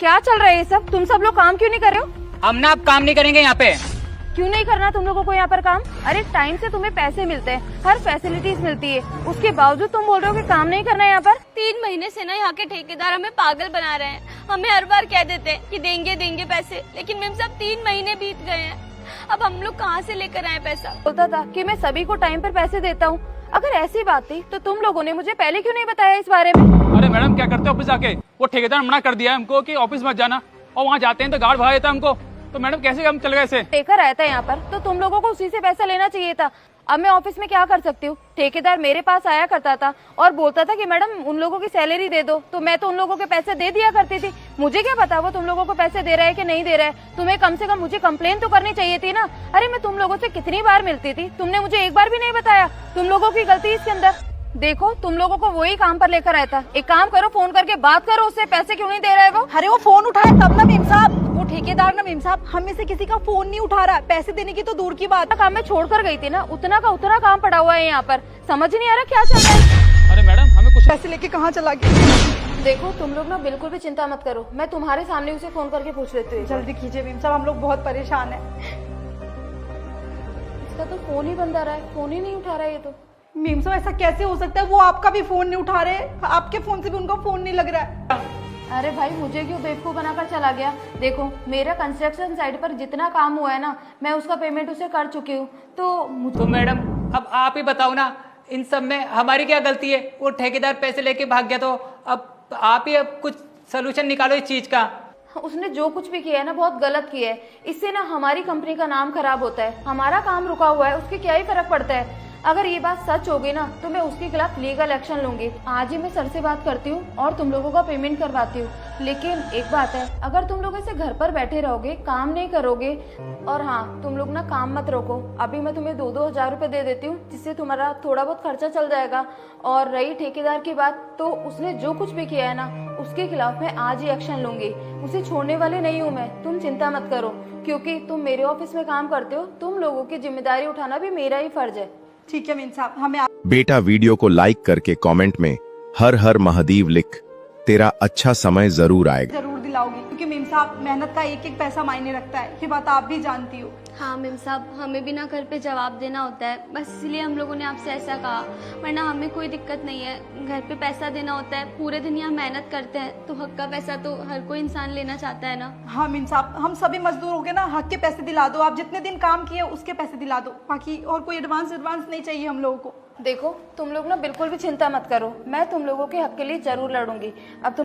क्या चल रहा है ये सब? तुम सब लोग काम क्यों नहीं कर रहे हो? हम ना अब काम नहीं करेंगे यहाँ पे। क्यों नहीं करना तुम लोगों को यहाँ पर काम? अरे टाइम से तुम्हें पैसे मिलते हैं, हर फैसिलिटीज मिलती है, उसके बावजूद तुम बोल रहे हो कि काम नहीं करना है यहाँ पर। 3 महीने से ना यहाँ के ठेकेदार हमें पागल बना रहे हैं। हमें हर बार कह देते हैं कि देंगे देंगे पैसे, लेकिन मैम साहब 3 महीने बीत गए हैं। अब हम लोग कहाँ से लेकर आए पैसा? बोलता था कि मैं सभी को टाइम पर पैसे देता हूँ। अगर ऐसी बात थी तो तुम लोगों ने मुझे पहले क्यों नहीं बताया इस बारे में? अरे मैडम क्या करते हो ऑफिस आके? वो ठेकेदार मना कर दिया है हमको कि ऑफिस मत जाना, और वहाँ जाते हैं तो गार्ड भगा देता है हमको। तो मैडम कैसे हम चल गए ऐसे? लेकर आया था यहाँ पर तो तुम लोगों को उसी से पैसा लेना चाहिए था। अब मैं ऑफिस में क्या कर सकती हूँ? ठेकेदार मेरे पास आया करता था और बोलता था कि मैडम उन लोगों की सैलरी दे दो, तो मैं तो उन लोगों के पैसे दे दिया करती थी। मुझे क्या पता वो तुम लोगों को पैसे दे रहा है कि नहीं दे रहा है। तुम्हें कम से कम मुझे कंप्लेन तो करनी चाहिए थी ना। अरे मैं तुम लोगों से कितनी बार मिलती थी, तुमने मुझे एक बार भी नहीं बताया। तुम लोगों की गलती इसके अंदर। देखो तुम लोगों को वही काम पर लेकर आया था। एक काम करो, फोन करके बात करो उससे, पैसे क्यों नहीं दे रहा है वो? अरे वो फोन उठाया तब ना मेम साहब, वो ठेकेदार ना मेम साहब हम में से किसी का फोन नहीं उठा रहा है। पैसे देने की तो दूर की बात। काम मैं छोड़ कर गई थी ना, उतना का उतना काम पड़ा हुआ है यहाँ पर। समझ नहीं आ रहा क्या चल रहा है। अरे मैडम हमें कुछ पैसे लेके कहाँ चला गया? देखो तुम लोग ना बिल्कुल भी चिंता मत करो, मैं तुम्हारे सामने उसे फोन करके पूछ लेती हूँ। जल्दी कीजिए मेम साहब, हम लोग बहुत परेशान हैं। इसका तो फोन ही बंद आ रहा है, फोन ही नहीं उठा रहा है ये तो। मेम साहब ऐसा कैसे हो सकता है? वो आपका भी फोन नहीं उठा रहे, आपके फोन से भी उनका फोन नहीं लग रहा है। अरे भाई मुझे क्यों बेवकूफ बनाकर चला गया? देखो मेरा कंस्ट्रक्शन साइट पर जितना काम हुआ है ना, मैं उसका पेमेंट उसे कर चुकी हूँ। तो मैडम अब आप ही बताओ ना, इन सब में हमारी क्या गलती है? वो ठेकेदार पैसे लेके भाग गया, तो अब आप ही अब कुछ सोल्यूशन निकालो इस चीज का। उसने जो कुछ भी किया है ना बहुत गलत किया है। इससे ना हमारी कंपनी का नाम खराब होता है, हमारा काम रुका हुआ है, उसके क्या ही फर्क पड़ता है। अगर ये बात सच होगी ना तो मैं उसके खिलाफ लीगल एक्शन लूंगी। आज ही मैं सर से बात करती हूँ और तुम लोगों का पेमेंट करवाती हूँ। लेकिन एक बात है, अगर तुम लोग ऐसे घर पर बैठे रहोगे, काम नहीं करोगे, और हाँ तुम लोग ना काम मत रोको। अभी मैं तुम्हें 2-2 हजार रुपए दे देती हूँ, जिससे तुम्हारा थोड़ा बहुत खर्चा चल जाएगा। और रही ठेकेदार की बात, तो उसने जो कुछ भी किया है ना उसके खिलाफ मैं आज ही एक्शन लूंगी। उसे छोड़ने वाली नहीं हूँ मैं, तुम चिंता मत करो। क्योंकि तुम मेरे ऑफिस में काम करते हो, तुम लोगों की जिम्मेदारी उठाना भी मेरा ही फर्ज है। ठीक है मेम साहब, हमें बेटा वीडियो को लाइक करके कमेंट में हर हर महादेव लिख, तेरा अच्छा समय जरूर आएगा। जरूर दिलाओगी, क्योंकि मेम साहब मेहनत का एक एक पैसा मायने रखता है। ये बात आप भी जानती हो। हाँ मैम साहब, हमें भी ना घर पे जवाब देना होता है, बस इसलिए हम लोगों ने आपसे ऐसा कहा, वरना हमें कोई दिक्कत नहीं है। घर पे पैसा देना होता है, पूरे दिन यहाँ मेहनत करते हैं, तो हक का पैसा तो हर कोई इंसान लेना चाहता है ना। हाँ मेम साहब, हम सभी मजदूर हो गए ना, हक के पैसे दिला दो। आप जितने दिन काम किए उसके पैसे दिला दो, बाकी और कोई एडवांस नहीं चाहिए हम लोगों को। देखो तुम लोग ना बिल्कुल भी चिंता मत करो, मैं तुम लोगों के हक के लिए जरूर लड़ूंगी। अब तुम